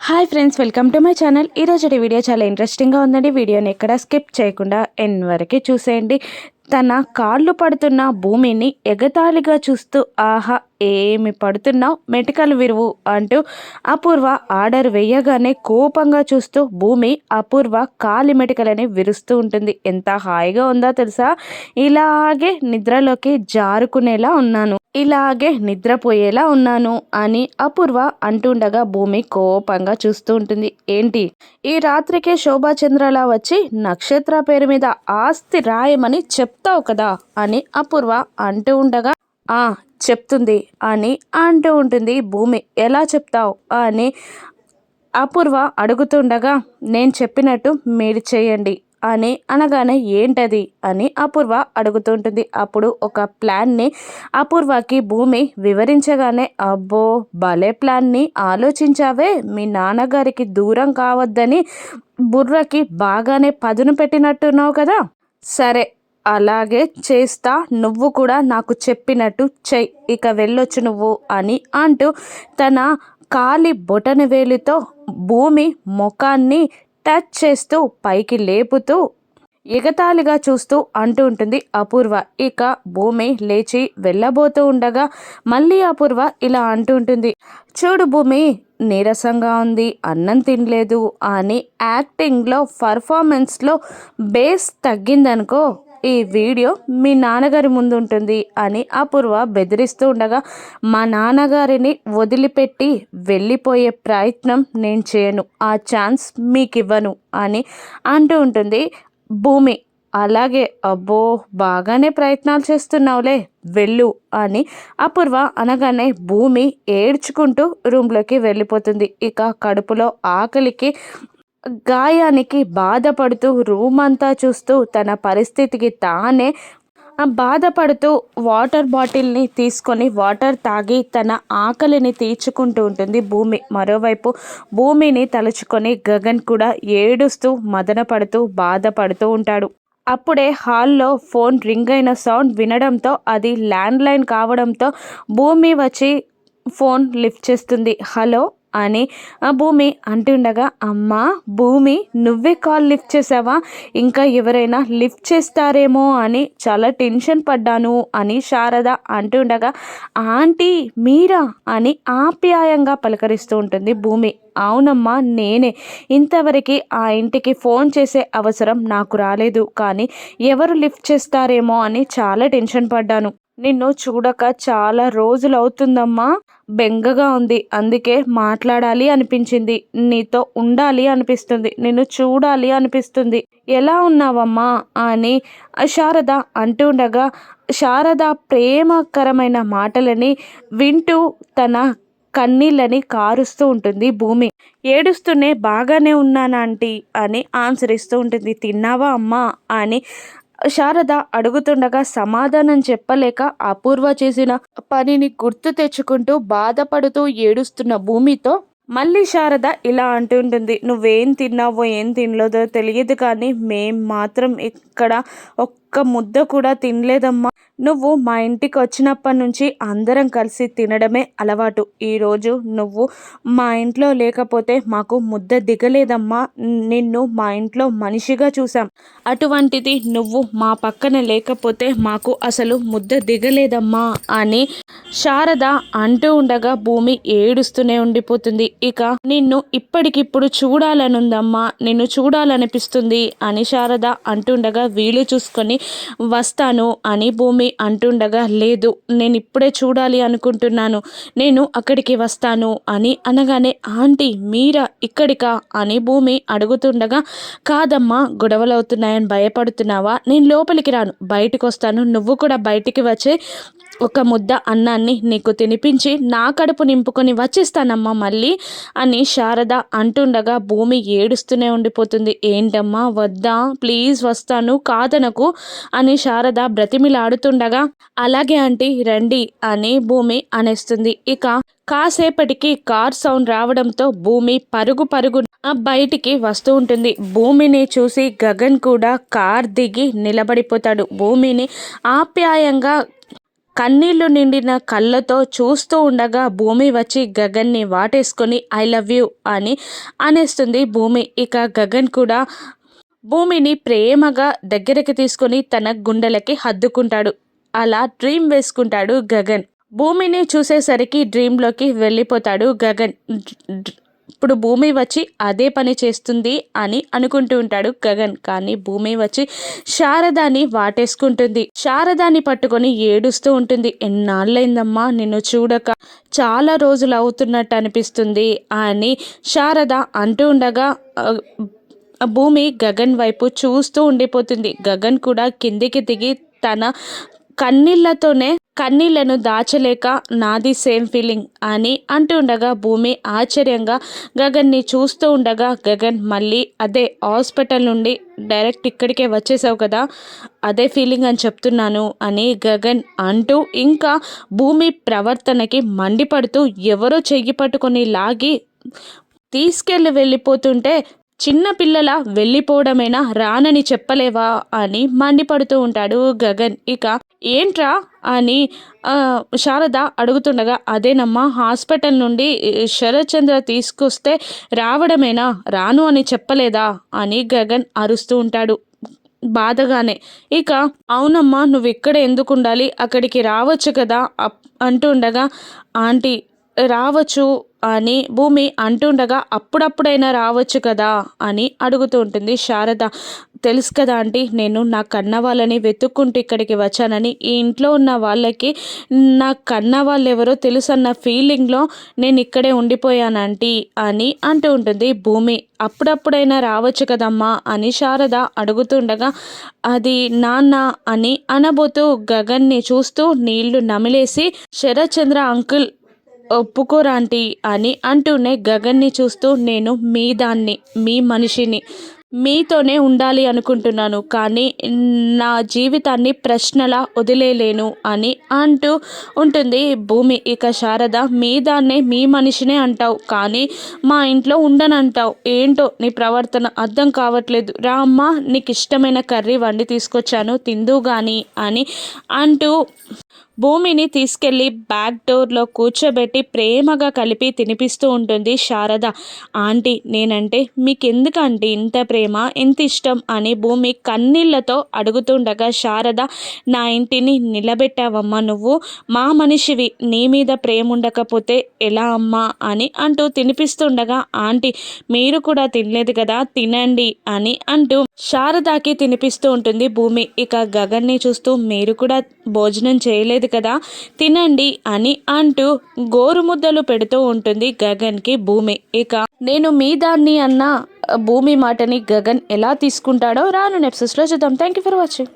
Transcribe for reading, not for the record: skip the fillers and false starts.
Hi friends, welcome to my channel. ఈరోజు video చాలా ఇంట్రెస్టింగ్గా ఉందండి. వీడియోని ఎక్కడ స్కిప్ చేయకుండా ఎండ్ వరకు చూసేయండి. తన కాళ్ళు పడుతున్న భూమిని ఎగతాళిగా చూస్తూ ఆహా ఏమి పడుతున్నావు మెటికలు విరువు అంటూ అపూర్వ ఆర్డర్ వేయగానే కోపంగా చూస్తూ భూమి అపూర్వ కాలి మెటికలని విరుస్తూ ఉంటుంది. ఎంత హాయిగా ఉందో తెలుసా. ఇలాగే నిద్రలోకి జారుకునేలా ఉన్నాను, ఇలాగే నిద్రపోయేలా ఉన్నాను అని అపూర్వ అంటుండగా భూమి కోపంగా చూస్తూ ఉంటుంది. ఏంటి ఈ రాత్రికే శోభాచంద్రలా వచ్చి నక్షత్ర పేరు మీద ఆస్తి రాయమని చెప్తావు కదా అని అపూర్వ అంటూ ఉండగా చెప్తుంది అని అంటూ ఉంటుంది భూమి. ఎలా చెప్తావు అని అపూర్వ అడుగుతుండగా నేను చెప్పినట్టు మీరు చేయండి అని అనగానే ఏంటది అని అపూర్వ అడుగుతుంటుంది. అప్పుడు ఒక ప్లాన్ని అపూర్వకి భూమి వివరించగానే అబ్బో భలే ప్లాన్ని ఆలోచించావే, మీ నాన్నగారికి దూరం కావద్దని బుర్రకి బాగానే పదును పెట్టినట్టున్నావు కదా. సరే అలాగే చేస్తా, నువ్వు కూడా నాకు చెప్పినట్టు చెయ్యి, ఇక వెళ్ళొచ్చు నువ్వు అని అంటూ తన కాలి బొటన వేలితో భూమి ముఖాన్ని టచ్ చేస్తూ పైకి లేపుతూ ఎగతాళిగా చూస్తూ అంటూ ఉంటుంది అపూర్వ. ఇక భూమి లేచి వెళ్ళబోతూ ఉండగా మళ్ళీ అపూర్వ ఇలా అంటూ ఉంటుంది, చూడు భూమి నీరసంగా ఉంది, అన్నం తినలేదు అని యాక్టింగ్లో పర్ఫార్మెన్స్లో బేస్ తగ్గిందనుకో ఈ వీడియో మీ నాన్నగారి ముందు ఉంటుంది అని అపూర్వ బెదిరిస్తూ ఉండగా మా నాన్నగారిని వదిలిపెట్టి వెళ్ళిపోయే ప్రయత్నం నేను చేయను, ఆ ఛాన్స్ మీకు ఇవ్వను అని అంటూ ఉంటుంది భూమి. అలాగే అబ్బో బాగానే ప్రయత్నాలు చేస్తున్నావులే వెళ్ళు అని అపూర్వ అనగానే భూమి ఏడ్చుకుంటూ రూమ్లోకి వెళ్ళిపోతుంది. ఇక కడుపులో ఆకలికి గాయానికి బాధపడుతూ రూమ్ అంతా చూస్తూ తన పరిస్థితికి తానే బాధపడుతూ వాటర్ బాటిల్ని తీసుకొని వాటర్ తాగి తన ఆకలిని తీర్చుకుంటూ ఉంటుంది భూమి. మరోవైపు భూమిని తలుచుకొని గగన్ కూడా ఏడుస్తూ మదనపడుతూ బాధపడుతూ ఉంటాడు. అప్పుడే హాల్లో ఫోన్ రింగ్ అయిన సౌండ్ వినడంతో అది ల్యాండ్లైన్ కావడంతో భూమి వచ్చి ఫోన్ లిఫ్ట్ చేస్తుంది. హలో అని భూమి అంటుండగా అమ్మా భూమి నువ్వే కాల్ లిఫ్ట్ చేసావా, ఇంకా ఎవరైనా లిఫ్ట్ చేస్తారేమో అని చాలా టెన్షన్ పడ్డాను అని శారద అంటుండగా ఆంటీ మీరా అని ఆప్యాయంగా పలకరిస్తూ ఉంటుంది భూమి. అవునమ్మా నేనే, ఇంతవరకు ఆ ఇంటికి ఫోన్ చేసే అవసరం నాకు రాలేదు, కానీ ఎవరు లిఫ్ట్ చేస్తారేమో అని చాలా టెన్షన్ పడ్డాను. నిన్ను చూడక చాలా రోజులు అవుతుందమ్మా, బెంగగా ఉంది, అందుకే మాట్లాడాలి అనిపించింది, నీతో ఉండాలి అనిపిస్తుంది, నిన్ను చూడాలి అనిపిస్తుంది, ఎలా ఉన్నావమ్మా అని శారద అంటుండగా శారద ప్రేమకరమైన మాటలని వింటూ తన కన్నీళ్ళని కారుస్తూ ఉంటుంది భూమి. ఏడుస్తూనే బాగానే ఉన్నానా ఆంటీ అని ఆన్సర్ ఇస్తూ ఉంటుంది. తిన్నావా అమ్మా అని శారద అడుగుతుండగా సమాధానం చెప్పలేక అపూర్వ చేసిన పనిని గుర్తు తెచ్చుకుంటూ బాధపడుతూ ఏడుస్తున్న భూమితో మళ్ళీ శారద ఇలా అంటుంటుంది, నువ్వేం తిన్నావో ఏం తినలేదో తెలియదు, కానీ మేం మాత్రం ఇక్కడ ఒక్క ముద్ద కూడా తినలేదమ్మా. నువ్వు మా ఇంటికి వచ్చినప్పటి నుంచి అందరం కలిసి తినడమే అలవాటు, ఈరోజు నువ్వు మా ఇంట్లో లేకపోతే మాకు ముద్ద దిగలేదమ్మా. నిన్ను మా ఇంట్లో మనిషిగా చూసాం, అటువంటిది నువ్వు మా పక్కన లేకపోతే మాకు అసలు ముద్ద దిగలేదమ్మా అని శారద అంటూ ఉండగా భూమి ఏడుస్తూనే ఉండిపోతుంది. ఇక నిన్ను ఇప్పటికిప్పుడు చూడాలనుందమ్మా, నిన్ను చూడాలనిపిస్తుంది అని శారద అంటుండగా వీలు చూసుకొని వస్తాను అని భూమి అంటుండగా లేదు నేను ఇప్పుడే చూడాలి అనుకుంటున్నాను, నేను అక్కడికి వస్తాను అని అనగానే ఆంటీ మీరా ఇక్కడికా అని భూమి అడుగుతుండగా కాదమ్మా గొడవలు అవుతున్నాయని భయపడుతున్నావా, నేను లోపలికి రాను బయటకు వస్తాను, నువ్వు కూడా బయటికి వచ్చే ఒక ముద్ద అన్నాన్ని నీకు తినిపించి నా కడుపు నింపుకొని వచ్చేస్తానమ్మా మళ్ళీ అని శారద అంటుండగా భూమి ఏడుస్తూనే ఉండిపోతుంది. ఏంటమ్మా వద్దా ప్లీజ్ వస్తాను కాదనకు అని శారద బ్రతిమిలాడుతుండగా అలాగే ఆంటీ రండి అని భూమి అనేస్తుంది. ఇక కాసేపటికి కార్ సౌండ్ రావడంతో భూమి పరుగు బయటికి వస్తూ ఉంటుంది. భూమిని చూసి గగన్ కూడా కార్ దిగి నిలబడిపోతాడు. భూమిని ఆప్యాయంగా కన్నీళ్లు నిండిన కళ్ళతో చూస్తూ ఉండగా భూమి వచ్చి గగన్ని వాటేసుకొని ఐ లవ్ యూ అని అనేస్తుంది భూమి. ఇక గగన్ కూడా భూమిని ప్రేమగా దగ్గరికి తీసుకొని తన గుండెలకి హద్దుకుంటాడు. అలా డ్రీమ్ వేసుకుంటాడు గగన్. భూమిని చూసేసరికి డ్రీమ్లోకి వెళ్ళిపోతాడు గగన్. ఇప్పుడు భూమి వచ్చి అదే పని చేస్తుంది అని అనుకుంటూ ఉంటాడు గగన్. కానీ భూమి వచ్చి శారదాని వాటేసుకుంటుంది. శారదాని పట్టుకొని ఏడుస్తూ ఉంటుంది. ఎన్నాళ్ళైందమ్మా నిన్ను చూడక, చాలా రోజులు అవుతున్నట్టు అనిపిస్తుంది అని శారద అంటూ ఉండగా భూమి గగన్ వైపు చూస్తూ ఉండిపోతుంది. గగన్ కూడా కిందికి దిగి తన కన్నీళ్లను దాచలేక నాది సేమ్ ఫీలింగ్ అని అంటూ ఉండగా భూమి ఆశ్చర్యంగా గగన్ని చూస్తూ ఉండగా, గగన్ మళ్ళీ అదే హాస్పిటల్ నుండి డైరెక్ట్ ఇక్కడికే వచ్చేసావు కదా, అదే ఫీలింగ్ అని చెప్తున్నాను అని గగన్ అంటూ ఇంకా భూమి ప్రవర్తనకి మండిపడుతూ ఎవరో చెయ్యి పట్టుకొని లాగి వెళ్ళిపోతుంటే చిన్న పిల్లల వెళ్ళిపోవడమేనా, రానని చెప్పలేవా అని మండిపడుతూ ఉంటాడు గగన్. ఇక ఏంట్రా అని శారద అడుగుతుండగా, అదేనమ్మా హాస్పిటల్ నుండి శరత్చంద్ర తీసుకొస్తే రావడమేనా, రాను అని చెప్పలేదా అని గగన్ అరుస్తూ ఉంటాడు బాధగానే. ఇక అవునమ్మా నువ్వు ఇక్కడ ఎందుకు ఉండాలి, అక్కడికి రావచ్చు కదా అంటూ ఉండగా, ఆంటీ రావచ్చు అని భూమి అంటుండగా, అప్పుడప్పుడైనా రావచ్చు కదా అని అడుగుతూ ఉంటుంది శారద. తెలుసు కదా ఆంటీ, నేను నా కన్న వాళ్ళని వెతుక్కుంటూ ఇక్కడికి వచ్చానని, ఈ ఇంట్లో ఉన్న వాళ్ళకి నా కన్న వాళ్ళు ఎవరో తెలుసు అన్న ఫీలింగ్లో నేను ఇక్కడే ఉండిపోయాను ఆంటీ అని అంటూ ఉంటుంది భూమి. అప్పుడప్పుడైనా రావచ్చు కదమ్మా అని శారద అడుగుతుండగా, అది నాన్న అని అనబోతూ గగన్ని చూస్తూ నీళ్లు నమిలేసి, శరత్చంద్ర అంకుల్ ఒప్పుకోరాంటీ అని అంటూనే గగన్ని చూస్తూ, నేను మీ దాన్ని, మీ మనిషిని, మీతోనే ఉండాలి అనుకుంటున్నాను, కానీ నా జీవితాన్ని ప్రశ్నలా వదిలేలేను అని అంటూ ఉంటుంది భూమి. ఇక శారద, మీ దాన్నే మీ మనిషినే అంటావు కానీ మా ఇంట్లో ఉండనంటావు, ఏంటో నీ ప్రవర్తన అర్థం కావట్లేదు, రా అమ్మా నీకు ఇష్టమైన కర్రీ వండి తీసుకొచ్చాను తిందు కానీ అని అంటూ భూమిని తీసుకెళ్ళి బ్యాక్ డోర్లో కూర్చోబెట్టి ప్రేమగా కలిపి తినిపిస్తూ ఉంటుంది శారద. ఆంటీ నేనంటే మీకెందుకు ఆంటీ ఇంత ప్రేమ, ఎంత ఇష్టం అని భూమి కన్నీళ్లతో అడుగుతుండగా, శారద నా ఇంటిని నిలబెట్టావమ్మా నువ్వు, మా మనిషివి, నీ మీద ప్రేమ ఉండకపోతే ఎలా అమ్మా అని అంటూ తినిపిస్తుండగా, ఆంటీ మీరు కూడా తినలేదు కదా తినండి అని అంటూ శారదాకి తినిపిస్తూ ఉంటుంది భూమి. ఇక గగన్ని చూస్తూ, మీరు కూడా భోజనం చేయలేదు కదా తినండి అని అంటూ గోరుముద్దలు పెడుతూ ఉంటుంది గగన్కి భూమి. ఇక నేను మీ దాన్ని అన్న భూమి మాటని గగన్ ఎలా తీసుకుంటాడో రాను ఎపిసోడ్స్లో చూద్దాం. Thank you for watching.